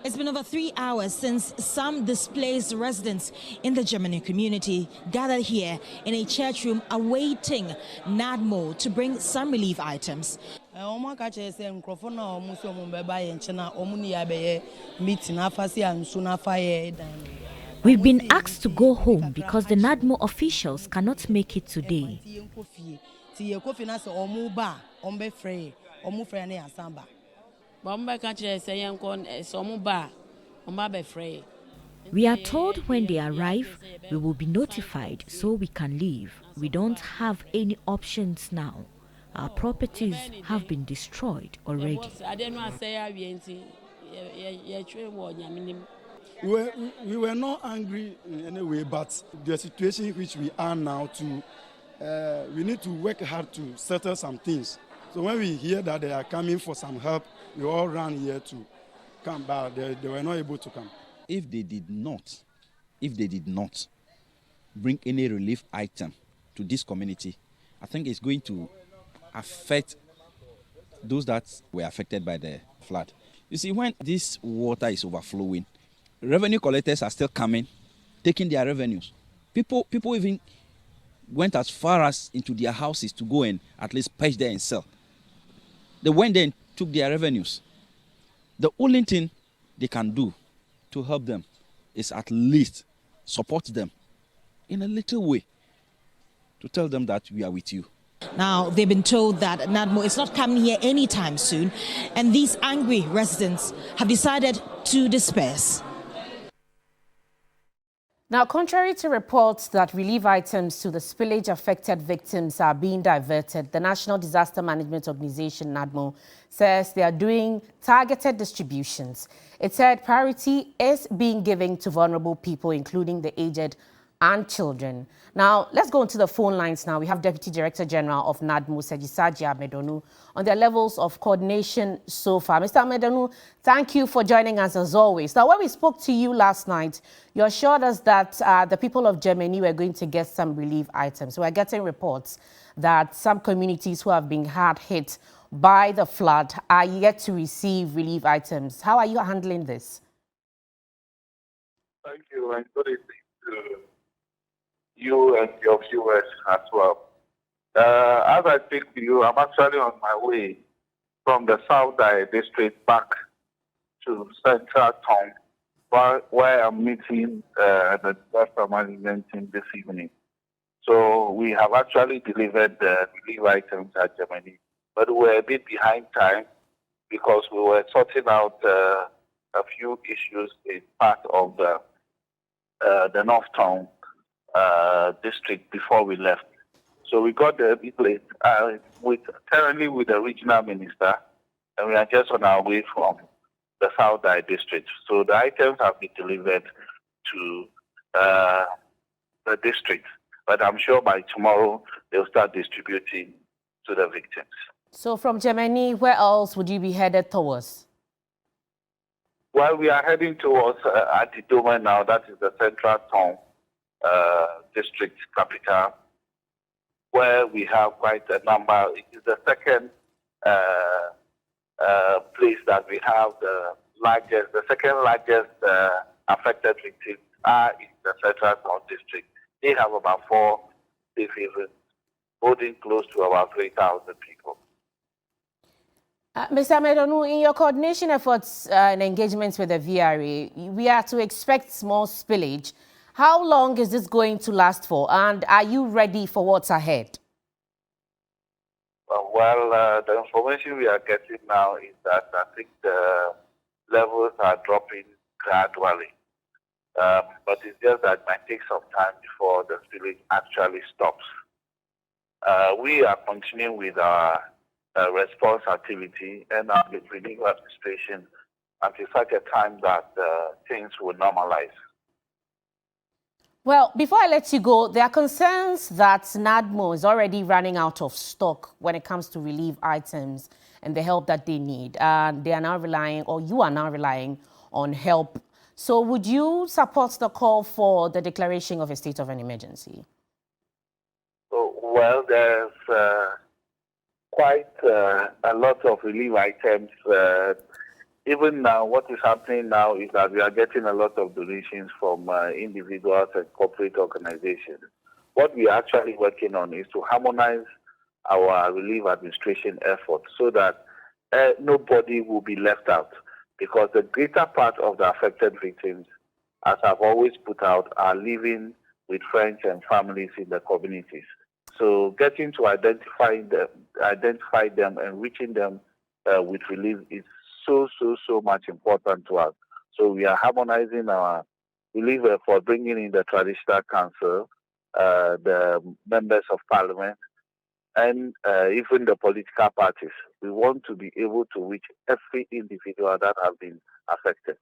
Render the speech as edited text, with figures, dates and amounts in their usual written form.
It's been over 3 hours since some displaced residents in the Germany community gathered here in a church room awaiting NADMO to bring some relief items. We've been asked to go home because the NADMO officials cannot make it today. We are told when they arrive, we will be notified so we can leave. We don't have any options now. Our properties have been destroyed already. We were not angry in any way, but the situation in which we are now, we need to work hard to settle some things. So when we hear that they are coming for some help, we all ran here to come, but they were not able to come. If they did not bring any relief item to this community, I think it's going to affect those that were affected by the flood. You see, when this water is overflowing, revenue collectors are still coming, taking their revenues. People even went as far as into their houses to go and at least patch there and sell. They went there and took their revenues. The only thing they can do to help them is at least support them in a little way, to tell them that we are with you. Now, they've been told that NADMO is not coming here anytime soon, and these angry residents have decided to disperse. Now, contrary to reports that relief items to the spillage affected victims are being diverted, the National Disaster Management Organization, NADMO, says they are doing targeted distributions. It said priority is being given to vulnerable people, including the aged and children. Now, let's go into the phone lines now. We have Deputy Director General of NADMO, Sejisaji Amedonu, on their levels of coordination so far. Mr. Amedonu, thank you for joining us as always. Now, when we spoke to you last night, you assured us that the people of Germany were going to get some relief items. We're getting reports that some communities who have been hard hit by the flood are yet to receive relief items. How are you handling this? Thank you, and good evening to you and your viewers as well. As I speak to you, I'm actually on my way from the South district back to Central Town, where I'm meeting the disaster management team this evening. So we have actually delivered the relief items at Germany, but we're a bit behind time because we were sorting out a few issues in part of the North Town district before we left. So we got there a bit late currently with the regional minister, and we are just on our way from the South district. So the items have been delivered to the district, but I'm sure by tomorrow they'll start distributing to the victims. So from Germany, where else would you be headed towards? Well, we are heading towards Antidoma now. That is the Central Town district capital, where we have quite a number. It is the second place that we have the second largest affected victims are in the Central Town district. They have about 4 safe havens, holding close to about 3,000 people. Mr. Amedonu, in your coordination efforts and engagements with the VRA, we are to expect small spillage. How long is this going to last for, and are you ready for what's ahead? Well, the information we are getting now is that I think the levels are dropping gradually. But it's just that it might take some time before the spillage actually stops. We are continuing with our response activity and our relief administration until such a time that things will normalize. Well, before I let you go, there are concerns that NADMO is already running out of stock when it comes to relief items and the help that they need. They are now relying, or you are now relying on help. So would you support the call for the declaration of a state of an emergency? Well, there's quite a lot of relief items Even now, what is happening now is that we are getting a lot of donations from individuals and corporate organizations. What we are actually working on is to harmonize our relief administration efforts so that nobody will be left out, because the greater part of the affected victims, as I've always put out, are living with friends and families in the communities. So getting to identify them and reaching them with relief is so much important to us. So we are harmonizing our relief for bringing in the traditional council, the members of parliament, and even the political parties. We want to be able to reach every individual that has been affected.